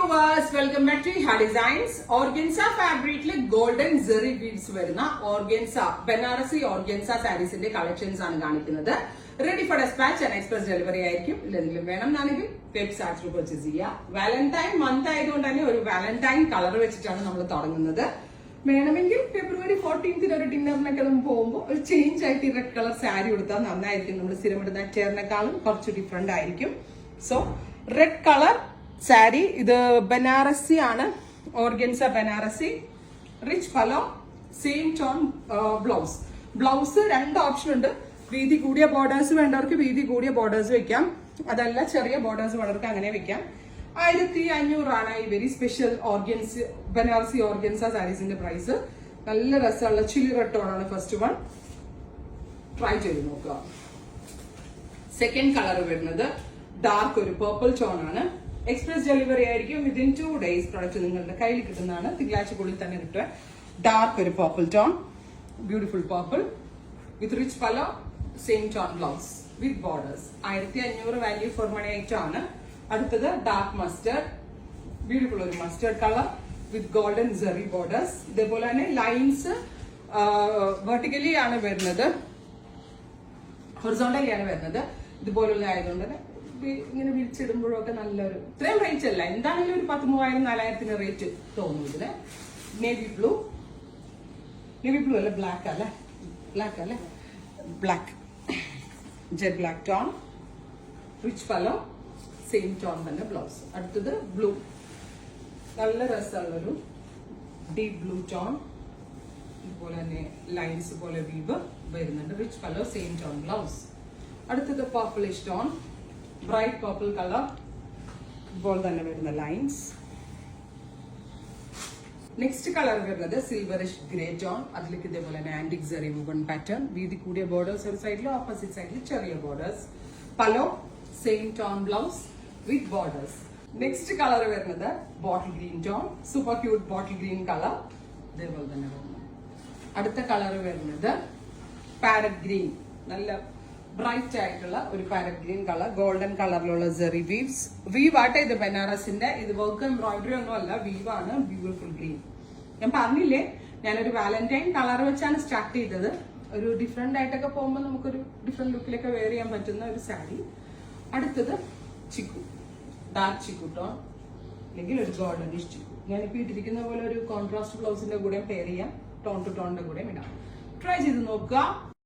viewers, welcome back to Ha Designs. Organza fabric le golden zari beads varuna organza Banarasi organza sarees inde collections aanu kanikkunathu. Ready for dispatch and express delivery ആയിരിക്കും. ഇല്ലെങ്കിലും വേണമെന്നാണെങ്കിൽ വെബ്സൈറ്റിൽ purchase ചെയ്യുക. Valentine month ആയതുകൊണ്ട് തന്നെ ഒരു Valentine colour വെച്ചിട്ടാണ് നമ്മൾ തുടങ്ങുന്നത്. വേണമെങ്കിൽ ഫെബ്രുവരി 14th ഒരു ഡിന്നറിനൊക്കെ നമ്മൾ പോകുമ്പോൾ ഒരു ചേഞ്ച് ആയിട്ട് റെഡ് കളർ സാരി കൊടുത്താൽ നന്നായിരിക്കും. നമ്മൾ സ്ഥിരം ഇടുന്ന ചേർന്നേക്കാളും കുറച്ച് ഡിഫറെന്റ് ആയിരിക്കും. സോ റെഡ് കളർ സാരി, ഇത് ബനാറസി ആണ്, organza Banarasi, rich pallu, same tone blouse. Blouse രണ്ട് ഓപ്ഷൻ ഉണ്ട്. വീതി കൂടിയ ബോർഡേഴ്സ് വേണ്ടവർക്ക് വീതി കൂടിയ ബോർഡേഴ്സ് വെക്കാം, അതല്ല ചെറിയ ബോർഡേഴ്സ് വേണ്ടവർക്ക് അങ്ങനെ വെക്കാം. 1500 ഈ very special organza Banarasi organza സാരീസിന്റെ പ്രൈസ്. നല്ല രസമുള്ള ചില്ലി റെഡ് ടോൺ ആണ് ഫസ്റ്റ് വൺ. ട്രൈ ചെയ്ത് നോക്കുക. സെക്കൻഡ് കളർ വരുന്നത് ഡാർക്ക് ഒരു പേർപ്പിൾ ടോൺ ആണ്. എക്സ്പ്രസ് ഡെലിവറി ആയിരിക്കും. വിതിൻ 2 days പ്രൊഡക്റ്റ് നിങ്ങളുടെ കയ്യിൽ കിട്ടുന്നതാണ്. തിങ്കളാഴ്ചക്കുള്ളിൽ തന്നെ കിട്ടുക. ഡാർക്ക് ഒരു purple tone, beautiful purple with rich pallu, same tone blouse with borders. 1500 value for money item ആണ്. അടുത്തത് ഡാർക്ക് മസ്റ്റേർഡ്, ബ്യൂട്ടിഫുൾ ഒരു മസ്റ്റേർഡ് കളർ വിത്ത് ഗോൾഡൻ സെറി ബോർഡേഴ്സ്. ഇതേപോലെ തന്നെ ലൈൻസ് വെർട്ടിക്കലി ആണ് വരുന്നത്, ഹൊറിസോണ്ടലി ആണ് വരുന്നത്. ഇതുപോലുള്ള ആയതുകൊണ്ട് തന്നെ ഇങ്ങനെ വിരിച്ചിടുമ്പോഴൊക്കെ നല്ലൊരു, ഇത്രയും റേറ്റ് അല്ല, എന്താണെങ്കിലും ഒരു 3000-4000 റേറ്റ് തോന്നും ഇതിന്. നേവി ബ്ലൂ, നേവി ബ്ലൂ അല്ല, ബ്ലാക്ക് അല്ലേ, ബ്ലാക്ക് അല്ലേ, black, jet black tone, rich pallu, same tone തന്നെ ബ്ലൗസ്. അടുത്തത് ബ്ലൂ, നല്ല രസമുള്ളൊരു ഡീപ് ബ്ലൂ ടോൺ, ഇതുപോലെ തന്നെ ലൈൻസ് പോലെ വീവ് വരുന്നുണ്ട്. Rich pallu, same tone blouse. അടുത്തത് purplish tone, bright purple colour, ഇതുപോലെ തന്നെ വരുന്ന ലൈൻസ്. നെക്സ്റ്റ് കളർ വരുന്നത് സിൽവറിഷ് ഗ്രേ ടോൺ, അതിലേക്ക് ഇതേപോലെ തന്നെ ആന്റിക് സെറി വുവൺ പാറ്റേൺ, വീതി കൂടിയ ബോർഡേഴ്സ് ഒരു സൈഡിലും ഓപ്പോസിറ്റ് സൈഡിൽ ചെറിയ borders. Pallu, same tone blouse with borders. Next colour വരുന്നത് bottle green tone, super cute bottle green colour, ഇതേപോലെ തന്നെ വരുന്നത്. അടുത്ത കളർ വരുന്നത് പാരറ്റ് ഗ്രീൻ, നല്ല ബ്രൈറ്റ് ആയിട്ടുള്ള ഒരു പാരറ്റ് ഗ്രീൻ കളർ, ഗോൾഡൻ കളറിലുള്ള സെറി വീവ്സ്. വീവ് ആട്ടെ ഇത് ബനാറസിന്റെ, ഇത് വർക്ക് എംബ്രോയിഡറി ഒന്നും അല്ല, വീവ് ആണ്. Beautiful green. ഞാൻ പറഞ്ഞില്ലേ, ഞാനൊരു വാലന്റൈൻ കളർ വെച്ചാണ് സ്റ്റാർട്ട് ചെയ്തത്. ഒരു ഡിഫറെന്റ് ആയിട്ടൊക്കെ പോകുമ്പോൾ നമുക്കൊരു ഡിഫറെന്റ് ലുക്കിലൊക്കെ വെയർ ചെയ്യാൻ പറ്റുന്ന ഒരു സാരി. അടുത്തത് ചിക്കു, ഡാർക്ക് ചിക്കു ടോൺ, അല്ലെങ്കിൽ ഒരു ഗോൾഡനിഷ് ചിക്കു. ഞാനിപ്പോ ഇട്ടിരിക്കുന്ന പോലെ ഒരു കോൺട്രാസ്റ്റ് ബ്ലൗസിന്റെ കൂടെ പെയർ ചെയ്യാം, ടോൺ ടു ടോണിന്റെ കൂടെ ഇടാം. ട്രൈ ചെയ്ത് നോക്കുക.